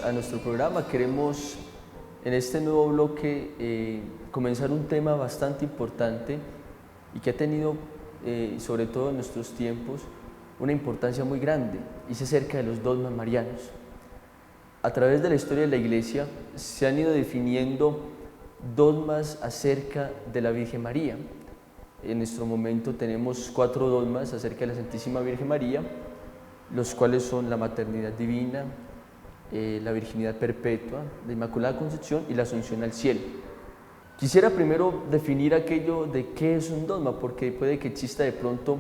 a nuestro programa. Queremos en este nuevo bloque comenzar un tema bastante importante y que ha tenido, sobre todo en nuestros tiempos, una importancia muy grande, y es acerca de los dogmas marianos. A través de la historia de la Iglesia se han ido definiendo dogmas acerca de la Virgen María. En nuestro momento tenemos 4 dogmas acerca de la Santísima Virgen María, los cuales son la maternidad divina, la virginidad perpetua, la Inmaculada Concepción y la Asunción al cielo. Quisiera primero definir aquello de qué es un dogma, porque puede que exista de pronto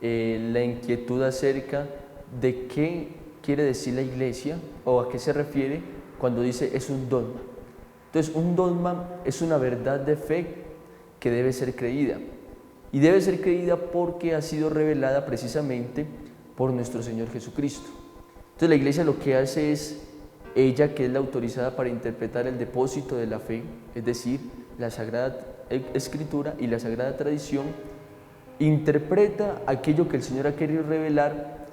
la inquietud acerca de qué quiere decir la Iglesia o a qué se refiere cuando dice es un dogma. Entonces, un dogma es una verdad de fe que debe ser creída, y debe ser creída porque ha sido revelada precisamente por nuestro Señor Jesucristo. Entonces la Iglesia lo que hace es, ella que es la autorizada para interpretar el depósito de la fe, es decir, la Sagrada Escritura y la Sagrada Tradición, interpreta aquello que el Señor ha querido revelar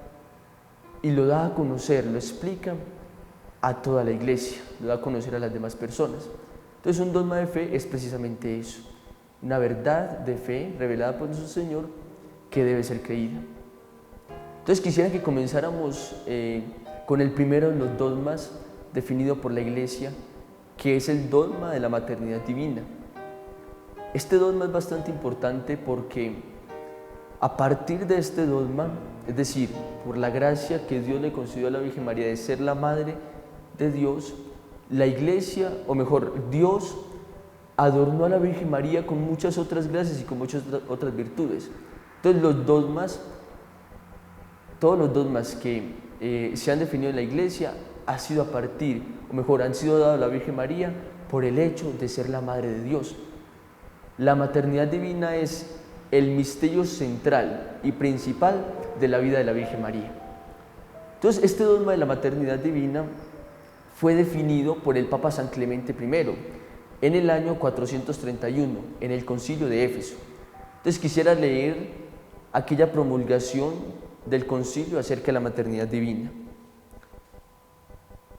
y lo da a conocer, lo explica a toda la Iglesia, lo da a conocer a las demás personas. Entonces un dogma de fe es precisamente eso, una verdad de fe revelada por nuestro Señor que debe ser creída. Entonces quisiera que comenzáramos con el primero de los dogmas definido por la Iglesia, que es el dogma de la maternidad divina. Este dogma es bastante importante porque a partir de este dogma, es decir, por la gracia que Dios le concedió a la Virgen María de ser la Madre de Dios, la Iglesia, o mejor, Dios adornó a la Virgen María con muchas otras gracias y con muchas otras virtudes. Entonces todos los dogmas que se han definido en la Iglesia han sido a partir, o mejor, han sido dados a la Virgen María por el hecho de ser la Madre de Dios. La maternidad divina es el misterio central y principal de la vida de la Virgen María. Entonces, este dogma de la maternidad divina fue definido por el Papa San Clemente I en el año 431, en el Concilio de Éfeso. Entonces, quisiera leer aquella promulgación del concilio acerca de la maternidad divina.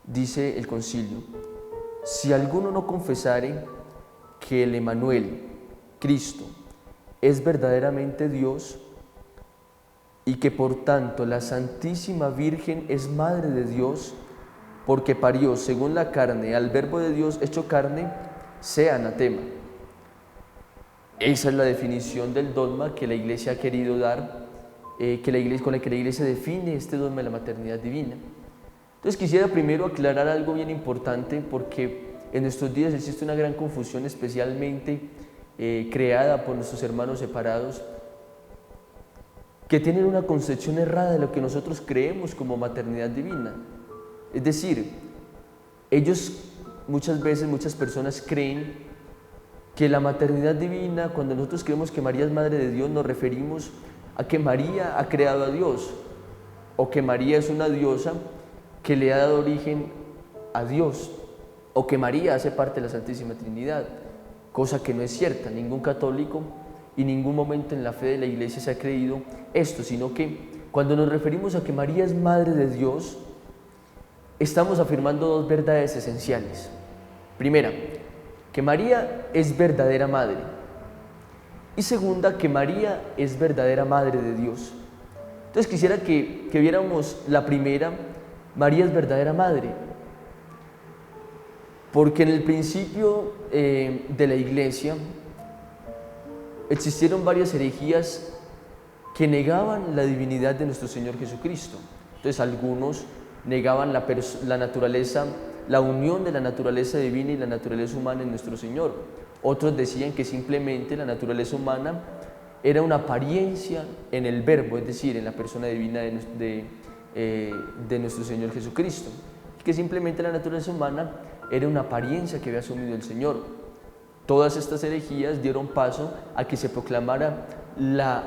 Dice el concilio: si alguno no confesare que el Emmanuel, Cristo, es verdaderamente Dios y que por tanto la Santísima Virgen es Madre de Dios, porque parió según la carne al Verbo de Dios hecho carne, sea anatema. Esa es la definición del dogma que la Iglesia ha querido dar, con la que la Iglesia define este dogma de la maternidad divina. Entonces quisiera primero aclarar algo bien importante, porque en nuestros días existe una gran confusión, especialmente creada por nuestros hermanos separados, que tienen una concepción errada de lo que nosotros creemos como maternidad divina. Es decir, ellos muchas personas creen que la maternidad divina, cuando nosotros creemos que María es Madre de Dios, nos referimos a que María ha creado a Dios, o que María es una diosa que le ha dado origen a Dios, o que María hace parte de la Santísima Trinidad, cosa que no es cierta. Ningún católico y ningún momento en la fe de la Iglesia se ha creído esto, sino que cuando nos referimos a que María es Madre de Dios, estamos afirmando 2 verdades esenciales. Primera, que María es verdadera Madre, y segunda, que María es verdadera Madre de Dios. Entonces quisiera que viéramos la primera: María es verdadera Madre, porque en el principio de la Iglesia existieron varias herejías que negaban la divinidad de nuestro Señor Jesucristo. Entonces algunos negaban la naturaleza, la unión de la naturaleza divina y la naturaleza humana en nuestro Señor. Otros decían que simplemente la naturaleza humana era una apariencia en el Verbo, es decir, en la persona divina de nuestro Señor Jesucristo, que simplemente la naturaleza humana era una apariencia que había asumido el Señor. Todas estas herejías dieron paso a que se proclamara la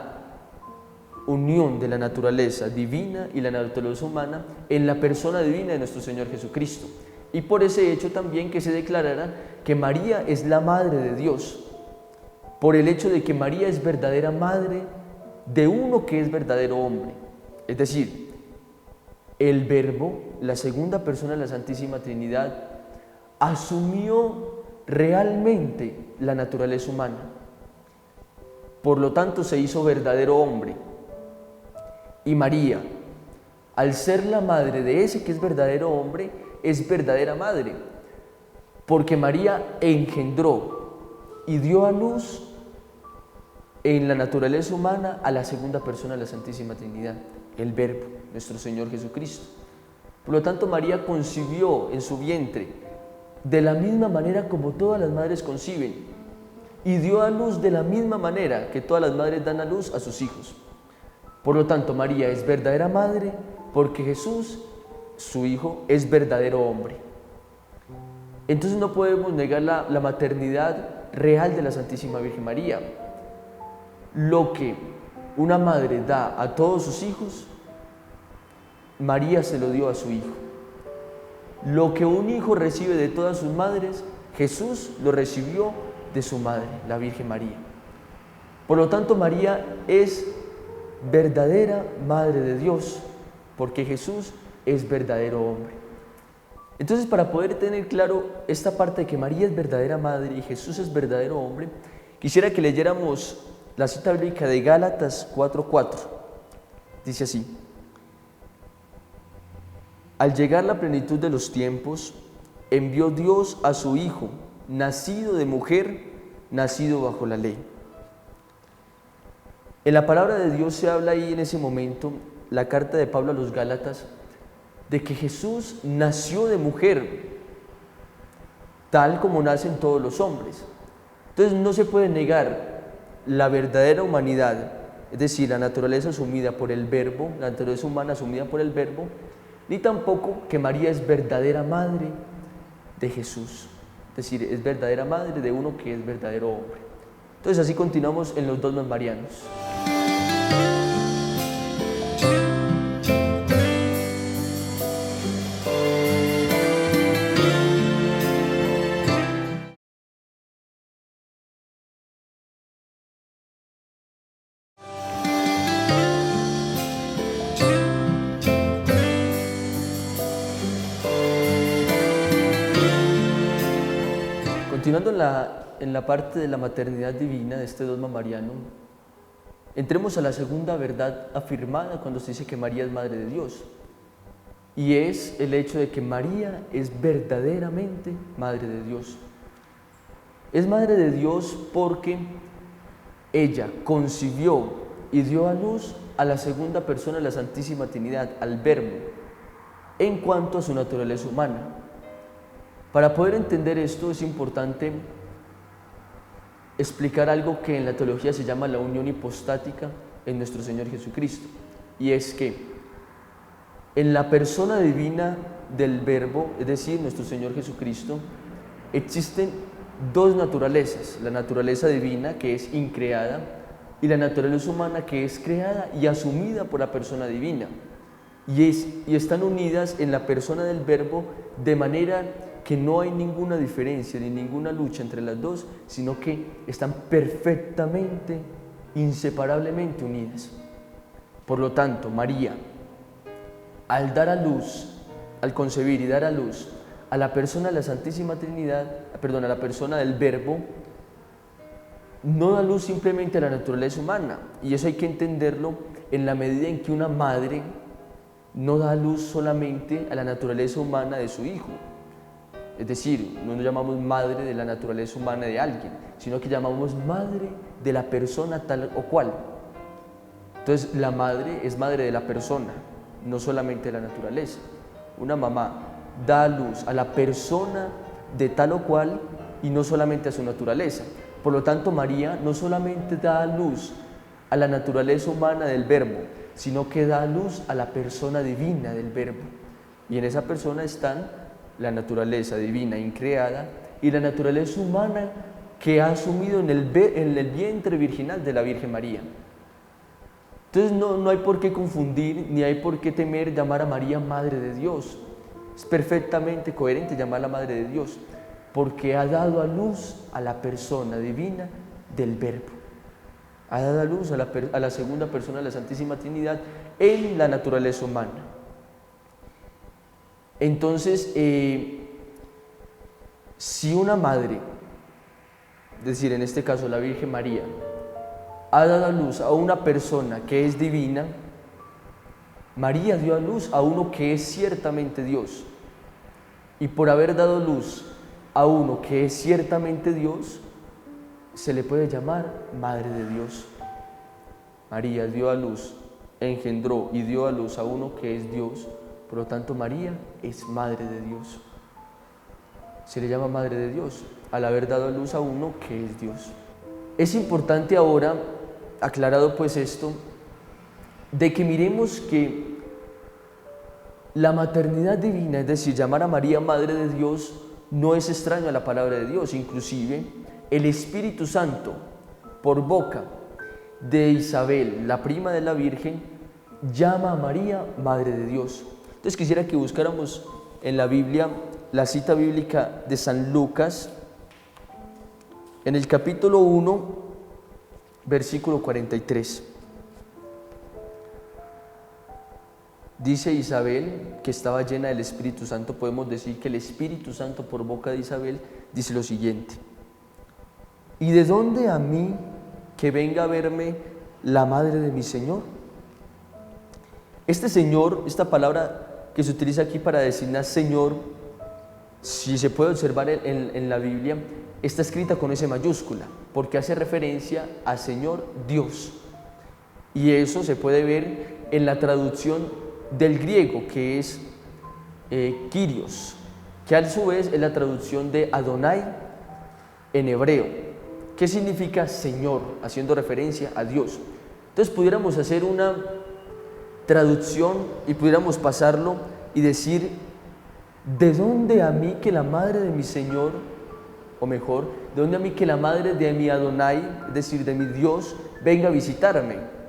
unión de la naturaleza divina y la naturaleza humana en la persona divina de nuestro Señor Jesucristo. Y por ese hecho también que se declarara que María es la Madre de Dios, por el hecho de que María es verdadera Madre de uno que es verdadero hombre. Es decir, el Verbo, la segunda persona de la Santísima Trinidad, asumió realmente la naturaleza humana. Por lo tanto, se hizo verdadero hombre. Y María, al ser la madre de ese que es verdadero hombre, es verdadera madre, porque María engendró y dio a luz en la naturaleza humana a la segunda persona de la Santísima Trinidad, el Verbo, nuestro Señor Jesucristo. Por lo tanto, María concibió en su vientre de la misma manera como todas las madres conciben y dio a luz de la misma manera que todas las madres dan a luz a sus hijos. Por lo tanto, María es verdadera madre porque Jesús, su Hijo, es verdadero hombre. Entonces no podemos negar la maternidad real de la Santísima Virgen María. Lo que una madre da a todos sus hijos, María se lo dio a su Hijo. Lo que un hijo recibe de todas sus madres, Jesús lo recibió de su madre, la Virgen María. Por lo tanto, María es verdadera Madre de Dios, porque Jesús es verdadero hombre. Entonces, para poder tener claro esta parte de que María es verdadera Madre y Jesús es verdadero hombre, quisiera que leyéramos la cita bíblica de Gálatas 4:4. Dice así: al llegar la plenitud de los tiempos, envió Dios a su Hijo, nacido de mujer, nacido bajo la ley. En la palabra de Dios se habla ahí en ese momento, la carta de Pablo a los Gálatas, de que Jesús nació de mujer, tal como nacen todos los hombres. Entonces no se puede negar la verdadera humanidad, es decir, la naturaleza asumida por el Verbo, la naturaleza humana asumida por el Verbo, ni tampoco que María es verdadera madre de Jesús, es decir, es verdadera madre de uno que es verdadero hombre. Entonces así continuamos en los dogmas marianos. Continuando en la parte de la maternidad divina de este dogma mariano, entremos a la segunda verdad afirmada cuando se dice que María es Madre de Dios, y es el hecho de que María es verdaderamente Madre de Dios. Es Madre de Dios porque ella concibió y dio a luz a la segunda persona de la Santísima Trinidad, al Verbo, en cuanto a su naturaleza humana. Para poder entender esto es importante explicar algo que en la teología se llama la unión hipostática en nuestro Señor Jesucristo, y es que en la persona divina del Verbo, es decir, nuestro Señor Jesucristo, existen dos naturalezas: la naturaleza divina, que es increada, y la naturaleza humana, que es creada y asumida por la persona divina, y están unidas en la persona del Verbo de manera que no hay ninguna diferencia ni ninguna lucha entre las dos, sino que están perfectamente, inseparablemente unidas. Por lo tanto, María, al dar a luz, al concebir y dar a luz a la persona de la Santísima Trinidad, a la persona del Verbo, no da luz simplemente a la naturaleza humana, y eso hay que entenderlo en la medida en que una madre no da luz solamente a la naturaleza humana de su hijo. Es decir, no nos llamamos madre de la naturaleza humana de alguien, sino que llamamos madre de la persona tal o cual. Entonces, la madre es madre de la persona, no solamente de la naturaleza. Una mamá da luz a la persona de tal o cual y no solamente a su naturaleza. Por lo tanto, María no solamente da luz a la naturaleza humana del Verbo, sino que da luz a la persona divina del Verbo. Y en esa persona están la naturaleza divina increada y la naturaleza humana que ha asumido en el vientre virginal de la Virgen María. Entonces no hay por qué confundir, ni hay por qué temer llamar a María Madre de Dios. Es perfectamente coherente llamarla Madre de Dios, porque ha dado a luz a la persona divina del Verbo. Ha dado a luz a la segunda persona de la Santísima Trinidad en la naturaleza humana. Entonces, si una madre, es decir, en este caso la Virgen María, ha dado a luz a una persona que es divina, María dio a luz a uno que es ciertamente Dios. Y por haber dado luz a uno que es ciertamente Dios, se le puede llamar Madre de Dios. María dio a luz, engendró y dio a luz a uno que es Dios, por lo tanto María es Madre de Dios. Se le llama Madre de Dios al haber dado a luz a uno que es Dios. Es importante ahora, aclarado pues esto, de que miremos que la maternidad divina, es decir, llamar a María Madre de Dios, no es extraño a la palabra de Dios. Inclusive el Espíritu Santo, por boca de Isabel, la prima de la Virgen, llama a María Madre de Dios. Entonces quisiera que buscáramos en la Biblia la cita bíblica de San Lucas, en el capítulo 1, versículo 43. Dice Isabel, que estaba llena del Espíritu Santo. Podemos decir que el Espíritu Santo por boca de Isabel dice lo siguiente: ¿y de dónde a mí que venga a verme la madre de mi Señor? Este Señor, esta palabra que se utiliza aquí para designar Señor, si se puede observar en la Biblia, está escrita con S mayúscula, porque hace referencia a Señor Dios. Y eso se puede ver en la traducción del griego, que es Kyrios, que a su vez es la traducción de Adonai en hebreo, que significa Señor, haciendo referencia a Dios. Entonces pudiéramos hacer una traducción y pudiéramos pasarlo y decir: ¿de dónde a mí que la madre de mi Señor, o mejor, de dónde a mí que la madre de mi Adonai, es decir, de mi Dios, venga a visitarme?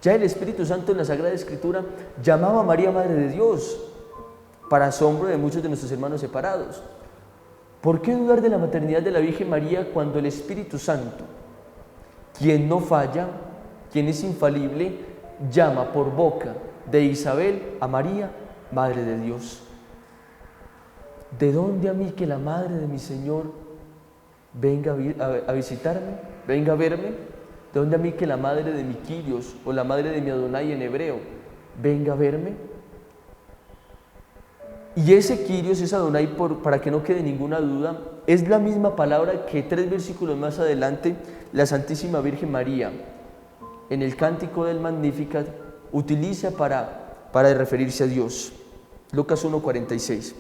Ya el Espíritu Santo en la Sagrada Escritura llamaba a María Madre de Dios, para asombro de muchos de nuestros hermanos separados. ¿Por qué dudar de la maternidad de la Virgen María cuando el Espíritu Santo, quien no falla, quien es infalible, llama por boca de Isabel a María Madre de Dios? ¿De dónde a mí que la madre de mi Señor venga a visitarme, venga a verme? ¿De dónde a mí que la madre de mi Kyrios, o la madre de mi Adonai en hebreo, venga a verme? Y ese Kyrios, ese Adonai, para que no quede ninguna duda, es la misma palabra que 3 versículos más adelante la Santísima Virgen María, en el Cántico del Magnificat, utiliza para referirse a Dios. Lucas 1:46.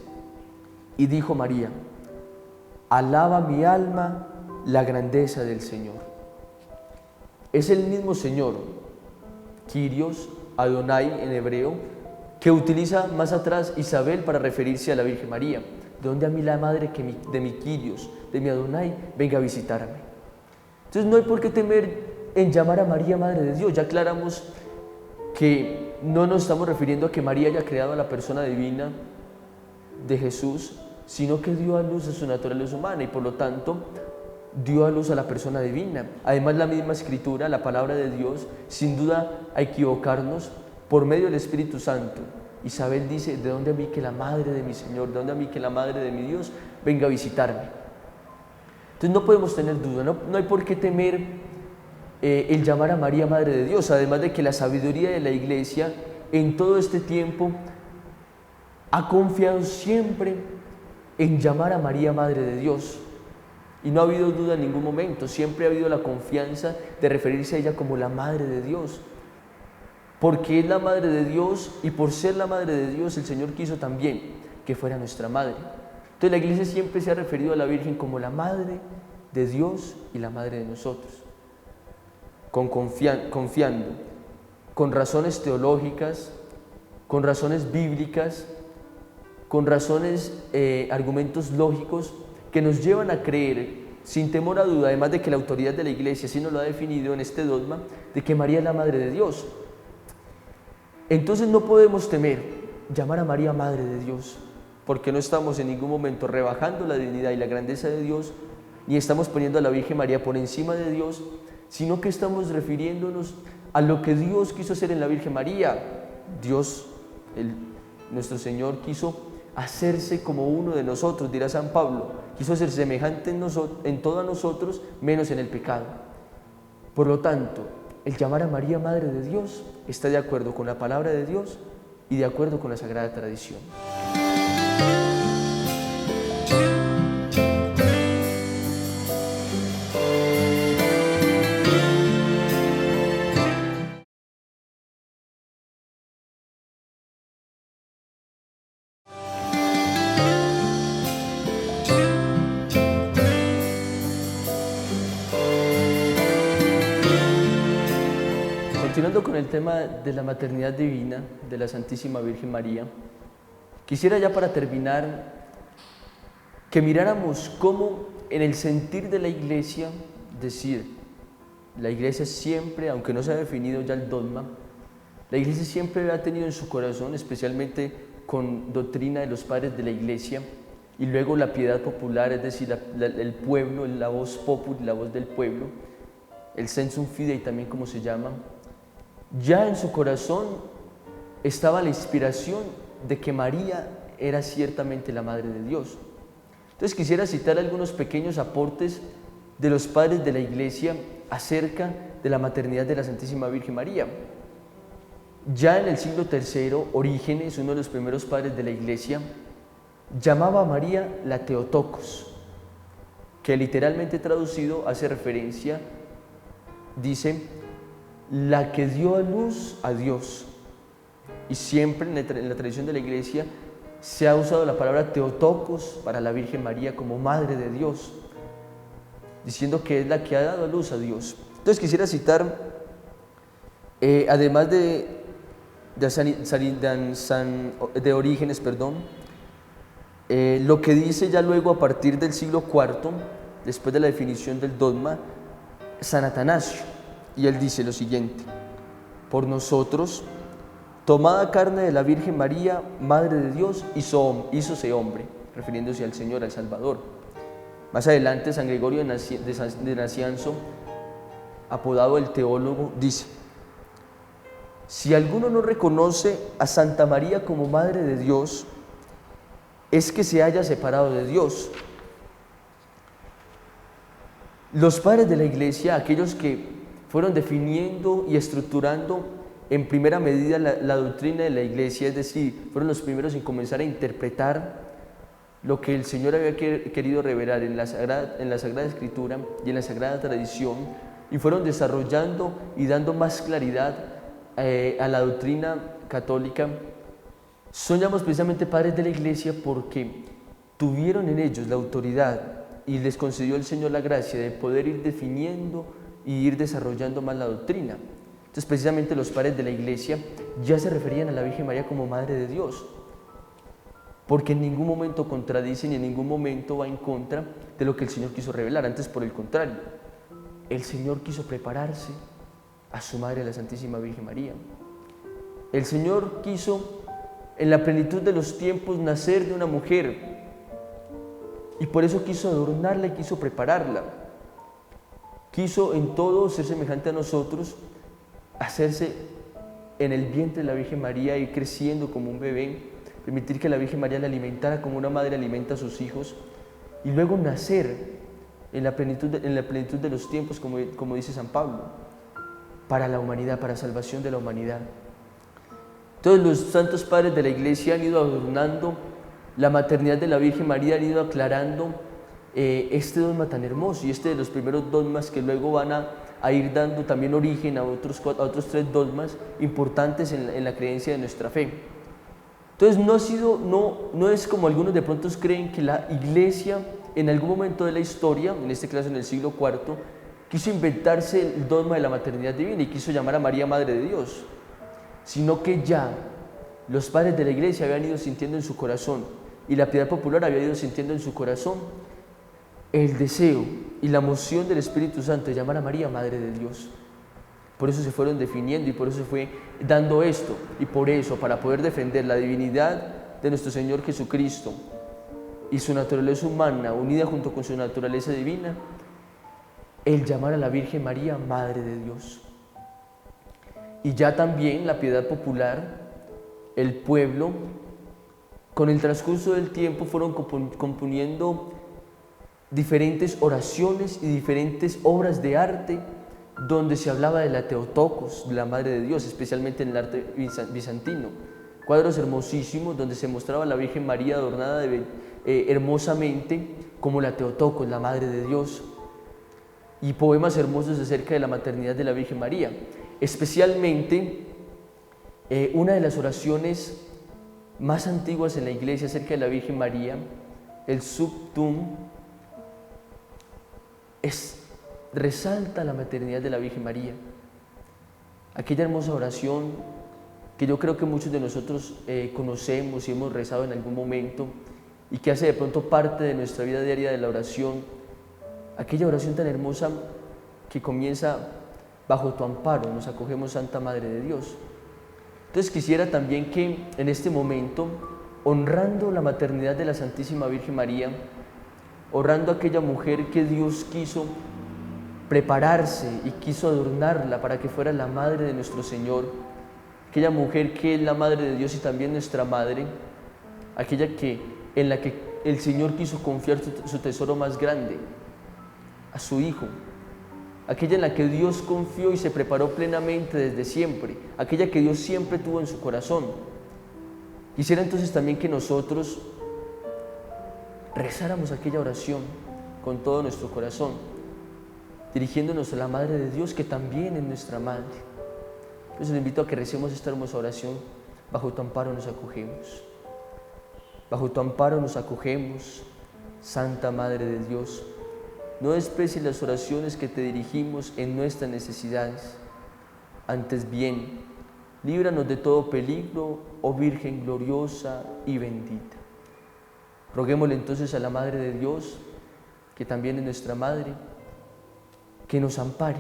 Y dijo María: alaba mi alma la grandeza del Señor. Es el mismo Señor, Kyrios, Adonai en hebreo, que utiliza más atrás Isabel para referirse a la Virgen María. ¿De dónde a mí la madre de mi Kyrios, de mi Adonai, venga a visitarme? Entonces no hay por qué temer en llamar a María Madre de Dios. Ya aclaramos que no nos estamos refiriendo a que María haya creado a la persona divina de Jesús, sino que dio a luz a su naturaleza humana y por lo tanto dio a luz a la persona divina. Además, la misma Escritura, la palabra de Dios, sin duda a equivocarnos, por medio del Espíritu Santo, Isabel dice: ¿de dónde a mí que la madre de mi Señor, de dónde a mí que la madre de mi Dios venga a visitarme? Entonces no podemos tener duda, no hay por qué temer el llamar a María Madre de Dios, además de que la sabiduría de la Iglesia en todo este tiempo ha confiado siempre en llamar a María Madre de Dios. Y no ha habido duda en ningún momento, siempre ha habido la confianza de referirse a ella como la Madre de Dios. Porque es la Madre de Dios y por ser la Madre de Dios el Señor quiso también que fuera nuestra Madre. Entonces la Iglesia siempre se ha referido a la Virgen como la Madre de Dios y la Madre de nosotros. Confiando, con razones teológicas, con razones bíblicas, con razones, argumentos lógicos, que nos llevan a creer, sin temor a duda, además de que la autoridad de la Iglesia así nos lo ha definido en este dogma, de que María es la Madre de Dios. Entonces no podemos temer llamar a María Madre de Dios, porque no estamos en ningún momento rebajando la dignidad y la grandeza de Dios, ni estamos poniendo a la Virgen María por encima de Dios, sino que estamos refiriéndonos a lo que Dios quiso hacer en la Virgen María. Dios, nuestro Señor, quiso hacerse como uno de nosotros, dirá San Pablo. Quiso ser semejante en todos nosotros, menos en el pecado. Por lo tanto, el llamar a María Madre de Dios está de acuerdo con la palabra de Dios y de acuerdo con la Sagrada Tradición. Continuando con el tema de la maternidad divina de la Santísima Virgen María, quisiera ya para terminar que miráramos cómo en el sentir de la Iglesia, la Iglesia siempre, aunque no se ha definido ya el dogma, la Iglesia siempre ha tenido en su corazón, especialmente con doctrina de los padres de la Iglesia, y luego la piedad popular, es decir, el pueblo, la voz populi, la voz del pueblo, el sensum fidei también como se llama, ya en su corazón estaba la inspiración de que María era ciertamente la Madre de Dios. Entonces quisiera citar algunos pequeños aportes de los padres de la Iglesia acerca de la maternidad de la Santísima Virgen María. Ya en el siglo III, Orígenes, uno de los primeros padres de la Iglesia, llamaba a María la Theotokos, que literalmente traducido hace referencia, dice, la que dio a luz a Dios. Y siempre en la tradición de la Iglesia se ha usado la palabra Theotokos para la Virgen María como Madre de Dios, diciendo que es la que ha dado a luz a Dios. Entonces quisiera citar, además de Orígenes, lo que dice ya luego a partir del siglo IV, después de la definición del dogma, San Atanasio. Y él dice lo siguiente: por nosotros, tomada carne de la Virgen María, Madre de Dios, hízose hombre, refiriéndose al Señor, al Salvador. Más adelante, San Gregorio de Nacianzo, apodado el teólogo, dice: si alguno no reconoce a Santa María como Madre de Dios, es que se haya separado de Dios. Los padres de la Iglesia, aquellos que fueron definiendo y estructurando en primera medida la doctrina de la Iglesia, es decir, fueron los primeros en comenzar a interpretar lo que el Señor había querido revelar en la Sagrada Escritura y en la Sagrada Tradición, y fueron desarrollando y dando más claridad a la doctrina católica. Son llamados precisamente padres de la Iglesia porque tuvieron en ellos la autoridad y les concedió el Señor la gracia de poder ir definiendo y ir desarrollando más la doctrina. Entonces precisamente los padres de la Iglesia ya se referían a la Virgen María como Madre de Dios, porque en ningún momento contradice ni en ningún momento va en contra de lo que el Señor quiso revelar. Antes, por el contrario, el Señor quiso prepararse a su Madre, la Santísima Virgen María. El Señor quiso en la plenitud de los tiempos nacer de una mujer, y por eso quiso adornarla y quiso prepararla. Quiso en todo ser semejante a nosotros, hacerse en el vientre de la Virgen María, ir creciendo como un bebé, permitir que la Virgen María la alimentara como una madre alimenta a sus hijos, y luego nacer en la plenitud de los tiempos, como dice San Pablo, para la humanidad, para salvación de la humanidad. Todos los santos padres de la Iglesia han ido adornando la maternidad de la Virgen María, han ido aclarando este dogma tan hermoso, y este de los primeros dogmas que luego van a ir dando también origen a otros 3 dogmas importantes en la creencia de nuestra fe. Entonces no es como algunos de pronto creen, que la Iglesia en algún momento de la historia, en este caso en el siglo IV, quiso inventarse el dogma de la maternidad divina y quiso llamar a María Madre de Dios, sino que ya los padres de la Iglesia habían ido sintiendo en su corazón, y la piedad popular había ido sintiendo en su corazón el deseo y la moción del Espíritu Santo de llamar a María Madre de Dios. Por eso se fueron definiendo y por eso se fue dando esto, y por eso, para poder defender la divinidad de nuestro Señor Jesucristo y su naturaleza humana unida junto con su naturaleza divina, el llamar a la Virgen María Madre de Dios. Y ya también la piedad popular, el pueblo, con el transcurso del tiempo fueron componiendo diferentes oraciones y diferentes obras de arte donde se hablaba de la Theotokos, de la Madre de Dios, especialmente en el arte bizantino. Cuadros hermosísimos donde se mostraba a la Virgen María adornada hermosamente como la Theotokos, la Madre de Dios, y poemas hermosos acerca de la maternidad de la Virgen María. Especialmente una de las oraciones más antiguas en la iglesia acerca de la Virgen María, el Subtum, resalta la maternidad de la Virgen María. Aquella hermosa oración que yo creo que muchos de nosotros conocemos y hemos rezado en algún momento y que hace de pronto parte de nuestra vida diaria de la oración, aquella oración tan hermosa que comienza: bajo tu amparo nos acogemos, Santa Madre de Dios. Entonces quisiera también que en este momento, honrando la maternidad de la Santísima Virgen María, honrando a aquella mujer que Dios quiso prepararse y quiso adornarla para que fuera la madre de nuestro Señor, aquella mujer que es la Madre de Dios y también nuestra Madre, aquella en la que el Señor quiso confiar su tesoro más grande, a su Hijo, aquella en la que Dios confió y se preparó plenamente desde siempre, aquella que Dios siempre tuvo en su corazón. Quisiera entonces también que nosotros rezáramos aquella oración con todo nuestro corazón, dirigiéndonos a la Madre de Dios, que también es nuestra Madre. Entonces les invito a que recemos esta hermosa oración: bajo tu amparo nos acogemos. Bajo tu amparo nos acogemos, Santa Madre de Dios. No desprecies las oraciones que te dirigimos en nuestras necesidades. Antes bien, líbranos de todo peligro, oh Virgen gloriosa y bendita. Roguémosle entonces a la Madre de Dios, que también es nuestra Madre, que nos ampare,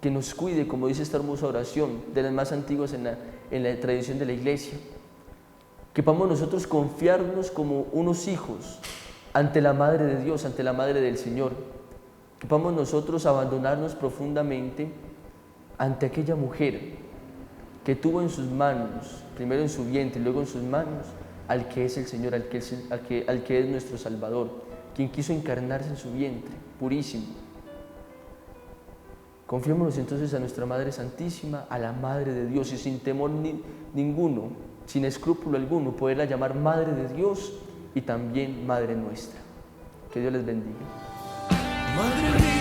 que nos cuide, como dice esta hermosa oración, de las más antiguas en la tradición de la Iglesia. Que podamos nosotros confiarnos como unos hijos ante la Madre de Dios, ante la Madre del Señor. Que podamos nosotros abandonarnos profundamente ante aquella mujer que tuvo en sus manos, primero en su vientre y luego en sus manos, al que es el Señor, al que es nuestro Salvador, quien quiso encarnarse en su vientre, purísimo. Confiémonos entonces a nuestra Madre Santísima, a la Madre de Dios, y sin temor ninguno, sin escrúpulo alguno, poderla llamar Madre de Dios y también Madre nuestra. Que Dios les bendiga. Madre mía.